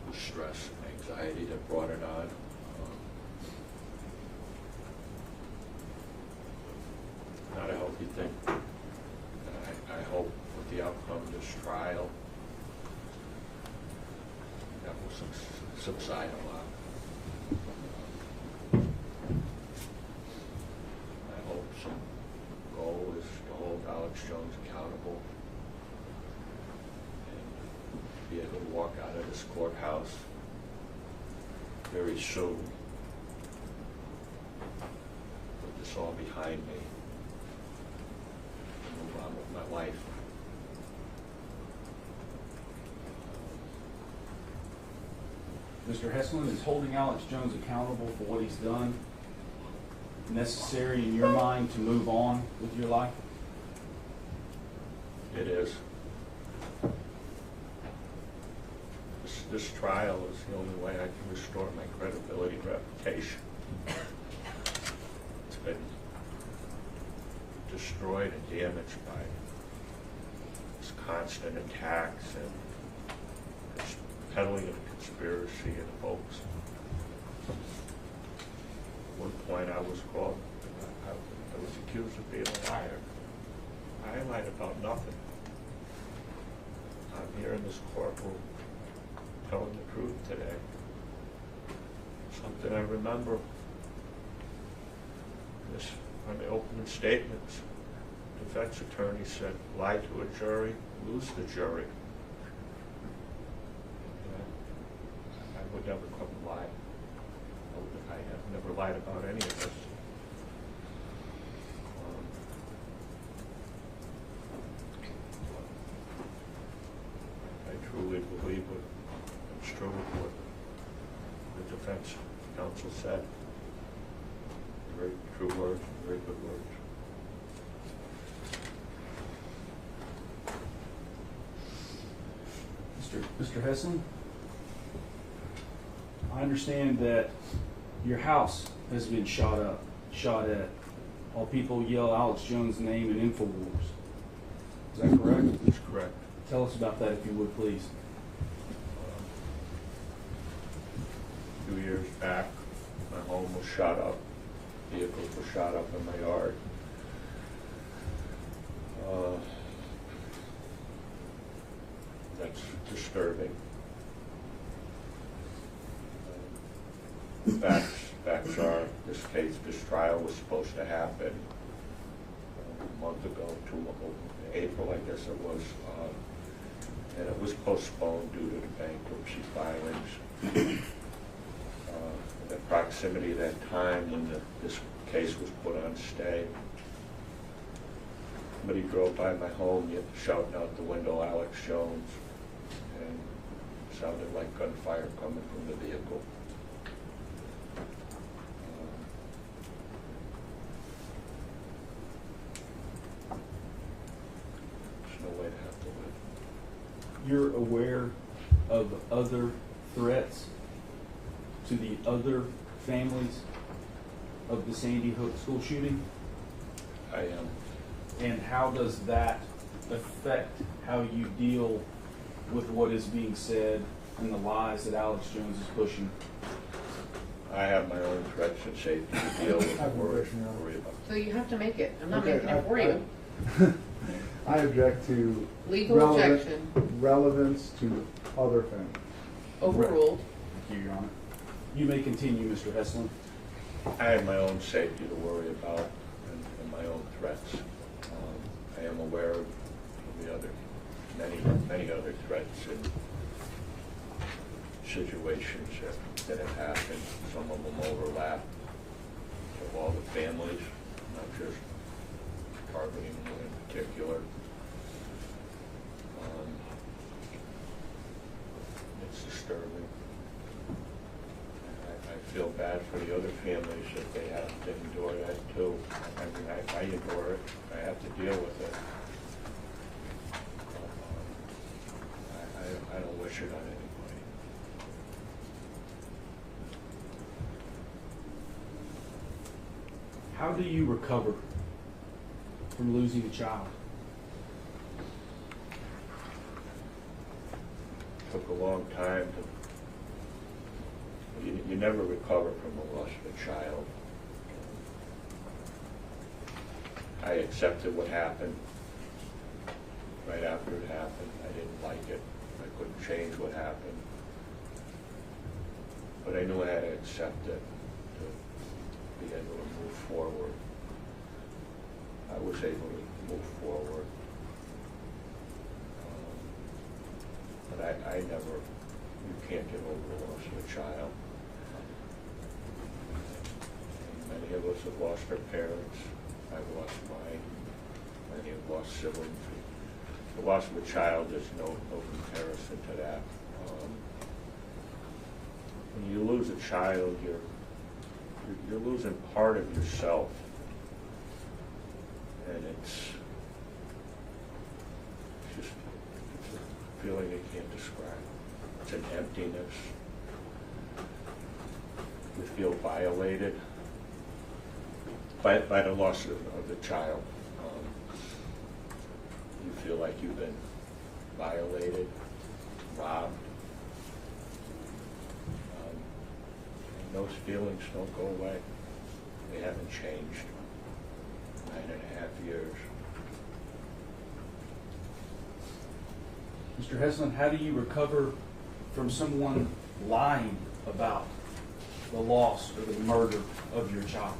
was stress and anxiety that brought it on. Not a healthy thing. I hope with the outcome of this trial, that will subside a lot. I hope some goal is to hold Alex Jones accountable and be able to walk out of this courthouse very soon with this all behind me and move on with my life. Mr. Heslin, is holding Alex Jones accountable for what he's done necessary in your mind to move on with your life? It is. This trial is the only way I can restore my credibility and reputation. It's been destroyed and damaged by this constant attacks and this peddling of conspiracy and hoax. At one point I was called, I was accused of being a liar. I lied about nothing. I'm here in this courtroom telling the truth today. Something I remember. This, on the opening statements, defense attorney said, lie to a jury, lose the jury. I would never come and lie. I have never lied about any of this. I truly believe it's true what the defense counsel said. Very true words, very good words. Mr. Heslin, I understand that your house has been shot at, while people yell Alex Jones' name in InfoWars. Is that correct? That's correct. Tell us about that, if you would, please. A few years back, my home was shot up. Vehicles were shot up in my yard. That's disturbing. Facts are, this trial was supposed to happen a month ago, April, I guess it was, and it was postponed due to the bankruptcy filings. The proximity of that time when this case was put on stay, somebody drove by my home shouting out the window, Alex Jones, and it sounded like gunfire coming from the vehicle. There's no way to have to live. You're aware of other threats to the other families of the Sandy Hook school shooting? I am. And how does that affect how you deal with what is being said and the lies that Alex Jones is pushing? I have my own threats and safety to deal with and worry about. So you have to make it. I'm not making it for you. I object to Legal objection. relevance to other families. Overruled. Thank you, Your Honor. You may continue, Mr. Heslin. I have my own safety to worry about and my own threats. I am aware of the other, many other threats and situations that have happened. Some of them overlap of all the families, not just targeting one in particular. It's disturbing. I feel bad for the other families that they have to endure that too. I mean, I endure it. I have to deal with it. I don't wish it on anybody. How do you recover from losing a child? Took a long time to You never recover from the loss of a child. I accepted what happened right after it happened. I didn't like it. I couldn't change what happened. But I knew I had to accept it to be able to move forward. I was able to move forward. But I never, you can't get over the loss of a child. Many of us have lost our parents. I've lost mine. Many have lost siblings. The loss of a child is no comparison to that. When you lose a child, you're losing part of yourself, and it's a feeling you can't describe. It's an emptiness. You feel violated by the loss of the child. You feel like you've been violated, robbed. And those feelings don't go away. They haven't changed. 9.5 years. Mr. Heslin, how do you recover from someone lying about the loss or the murder of your child?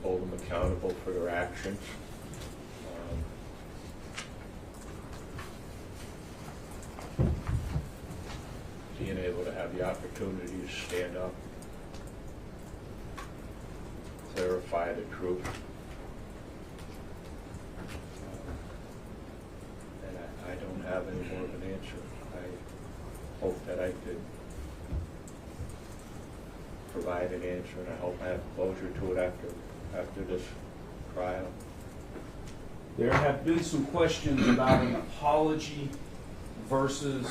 Hold them accountable for their actions. Being able to have the opportunity to stand up, clarify the truth. And I don't have any more of an answer. I hope that I could provide an answer, and I hope I have closure to it after this trial. There have been some questions about an apology versus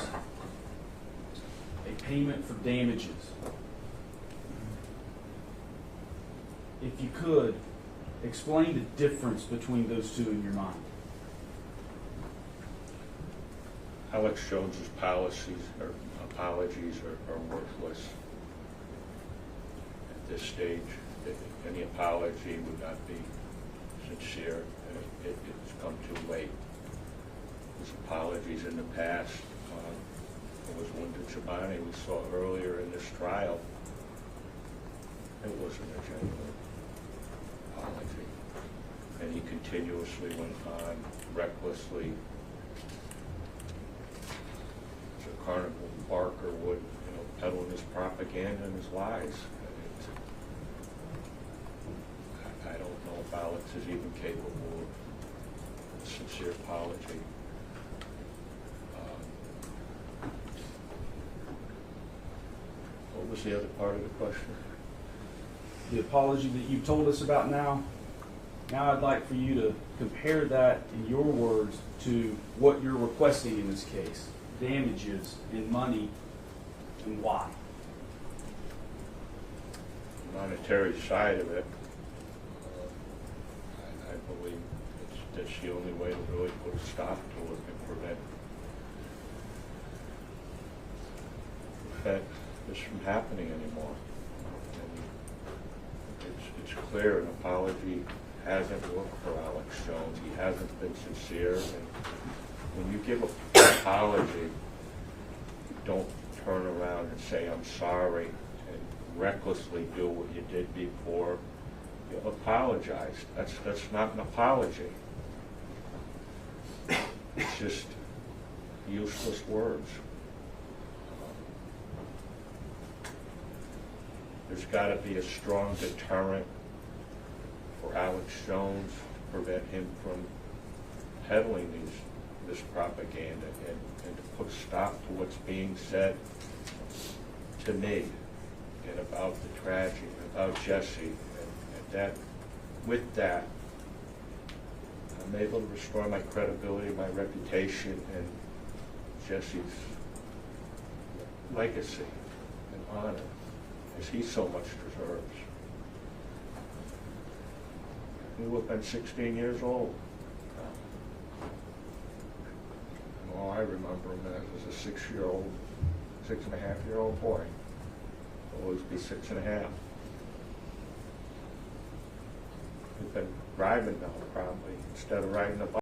a payment for damages. If you could, explain the difference between those two in your mind. Alex Jones's policies or apologies are worthless at this stage. Any apology would not be sincere, and it's come too late. His apologies in the past, it was Linda Chobani we saw earlier in this trial. It wasn't a genuine apology. And he continuously went on recklessly. So Carnival Barker would, peddling his propaganda and his lies. I don't know if Alex is even capable of a sincere apology. What was the other part of the question? The apology that you've told us about now, I'd like for you to compare that in your words to what you're requesting in this case, damages in money, and why. The monetary side of it, I believe that's the only way to really put a stop to it and prevent this from happening anymore. And it's clear an apology hasn't worked for Alex Jones. He hasn't been sincere. And when you give an apology, you don't turn around and say, I'm sorry, and recklessly do what you did before. You apologized. That's not an apology. It's just useless words. There's got to be a strong deterrent for Alex Jones to prevent him from peddling this propaganda and to put a stop to what's being said to me and about the tragedy, about Jesse, and that with that, I'm able to restore my credibility, my reputation, and Jesse's legacy and honor, as he so much deserves. He would have been 16 years old. remember him as a 6-year-old, 6.5-year-old boy. Always be 6.5. He's been driving now probably, instead of riding a bike.